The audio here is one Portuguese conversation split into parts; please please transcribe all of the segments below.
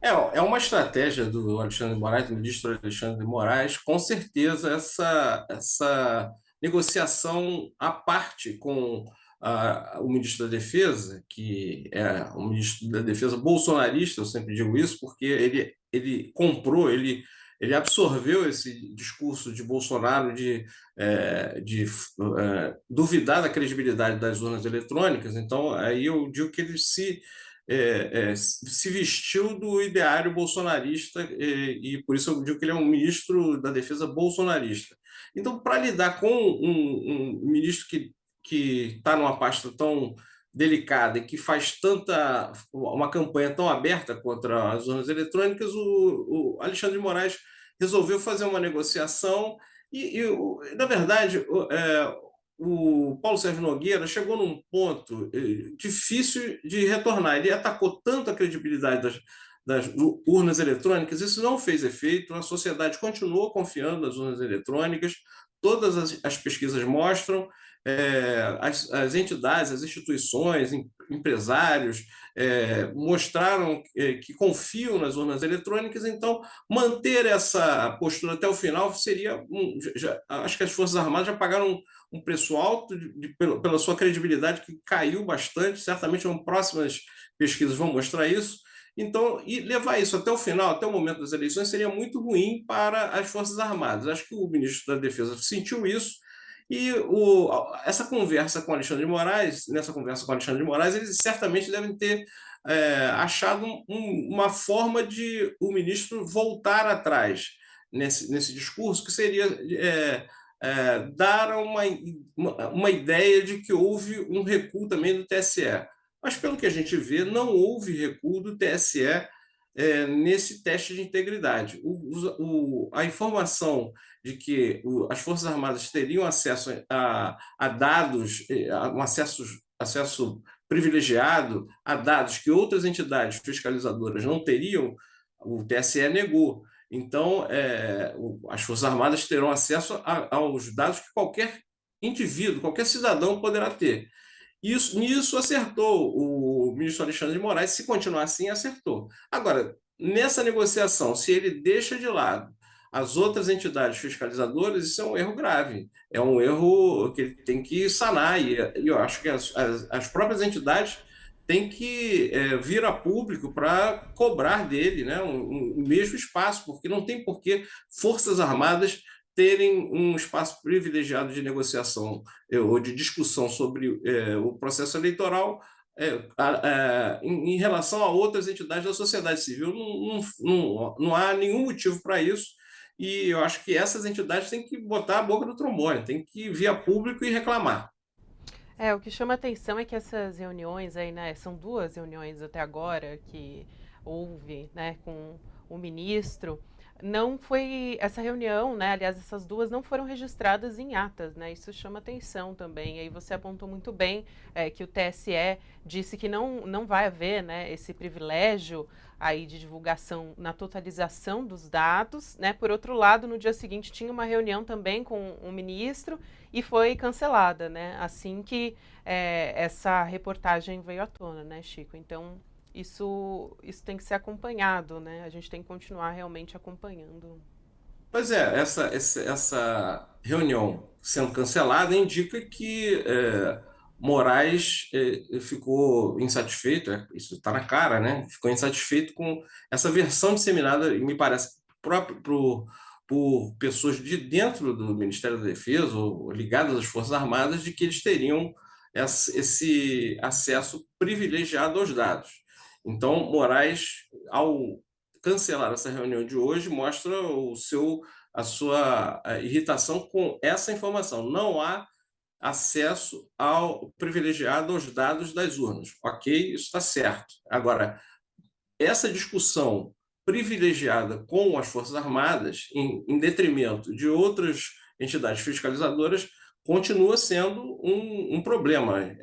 É uma estratégia do Alexandre de Moraes, do ministro Alexandre de Moraes, com certeza essa negociação à parte com o ministro da Defesa, que é o ministro da Defesa bolsonarista, eu sempre digo isso, porque ele comprou, ele absorveu esse discurso de Bolsonaro de duvidar da credibilidade das urnas eletrônicas. Então, aí eu digo que ele se vestiu do ideário bolsonarista e por isso eu digo que ele é um ministro da Defesa bolsonarista. Então, para lidar com um ministro que está numa pasta tão delicada e que faz uma campanha tão aberta contra as urnas eletrônicas, o Alexandre de Moraes resolveu fazer uma negociação na verdade, o Paulo Sérgio Nogueira chegou num ponto difícil de retornar. Ele atacou tanto a credibilidade das urnas eletrônicas, isso não fez efeito, a sociedade continuou confiando nas urnas eletrônicas, todas as pesquisas mostram, as entidades, as instituições, empresários mostraram que confiam nas urnas eletrônicas, então manter essa postura até o final seria. Acho que as Forças Armadas já pagaram um preço alto pela sua credibilidade, que caiu bastante. Certamente, próximas pesquisas vão mostrar isso. Então, e levar isso até o final, até o momento das eleições, seria muito ruim para as Forças Armadas. Acho que o ministro da Defesa sentiu isso. E essa conversa com Alexandre de Moraes, nessa conversa com Alexandre de Moraes, eles certamente devem ter achado uma forma de o ministro voltar atrás nesse discurso, que seria dar uma ideia de que houve um recuo também do TSE. Mas, pelo que a gente vê, não houve recuo do TSE nesse teste de integridade. A informação de que as Forças Armadas teriam acesso a dados, um acesso privilegiado a dados que outras entidades fiscalizadoras não teriam, o TSE negou. Então, as Forças Armadas terão acesso aos dados que qualquer indivíduo, qualquer cidadão poderá ter. Nisso acertou o ministro Alexandre de Moraes, se continuar assim, acertou. Agora, nessa negociação, se ele deixa de lado as outras entidades fiscalizadoras, isso é um erro grave, é um erro que ele tem que sanar, e eu acho que as próprias entidades têm que vir a público para cobrar dele, né, um mesmo espaço, porque não tem por que Forças Armadas terem um espaço privilegiado de negociação ou de discussão sobre o processo eleitoral em relação a outras entidades da sociedade civil. Não há nenhum motivo para isso, e eu acho que essas entidades têm que botar a boca no trombone, têm que vir a público e reclamar. O que chama atenção é que essas reuniões aí, né, são duas reuniões até agora que houve, né, com o ministro. Não foi essa reunião, né? Aliás, essas duas não foram registradas em atas, né? Isso chama atenção também. Aí você apontou muito bem que o TSE disse que não vai haver, né, esse privilégio aí de divulgação na totalização dos dados, né? Por outro lado, no dia seguinte tinha uma reunião também com o ministro e foi cancelada, né? Assim que essa reportagem veio à tona, né, Chico? Então, isso tem que ser acompanhado, né? A gente tem que continuar realmente acompanhando. Pois é, essa reunião sendo cancelada indica que Moraes ficou insatisfeito, isso está na cara, né? Ficou insatisfeito com essa versão disseminada, e me parece, próprio por pessoas de dentro do Ministério da Defesa ou ligadas às Forças Armadas, de que eles teriam esse acesso privilegiado aos dados. Então, Moraes, ao cancelar essa reunião de hoje, mostra a sua irritação com essa informação. Não há acesso ao privilegiado aos dados das urnas. Ok, isso está certo. Agora, essa discussão privilegiada com as Forças Armadas, em detrimento de outras entidades fiscalizadoras, continua sendo um problema.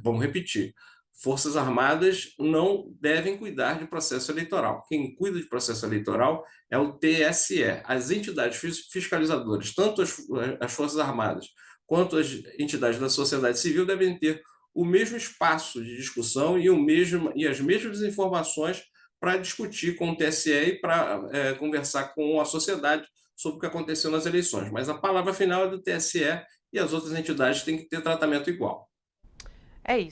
Vamos repetir. Forças Armadas não devem cuidar de processo eleitoral. Quem cuida de processo eleitoral é o TSE. As entidades fiscalizadoras, tanto as Forças Armadas quanto as entidades da sociedade civil, devem ter o mesmo espaço de discussão e as mesmas informações para discutir com o TSE e para conversar com a sociedade sobre o que aconteceu nas eleições. Mas a palavra final é do TSE e as outras entidades têm que ter tratamento igual. É isso.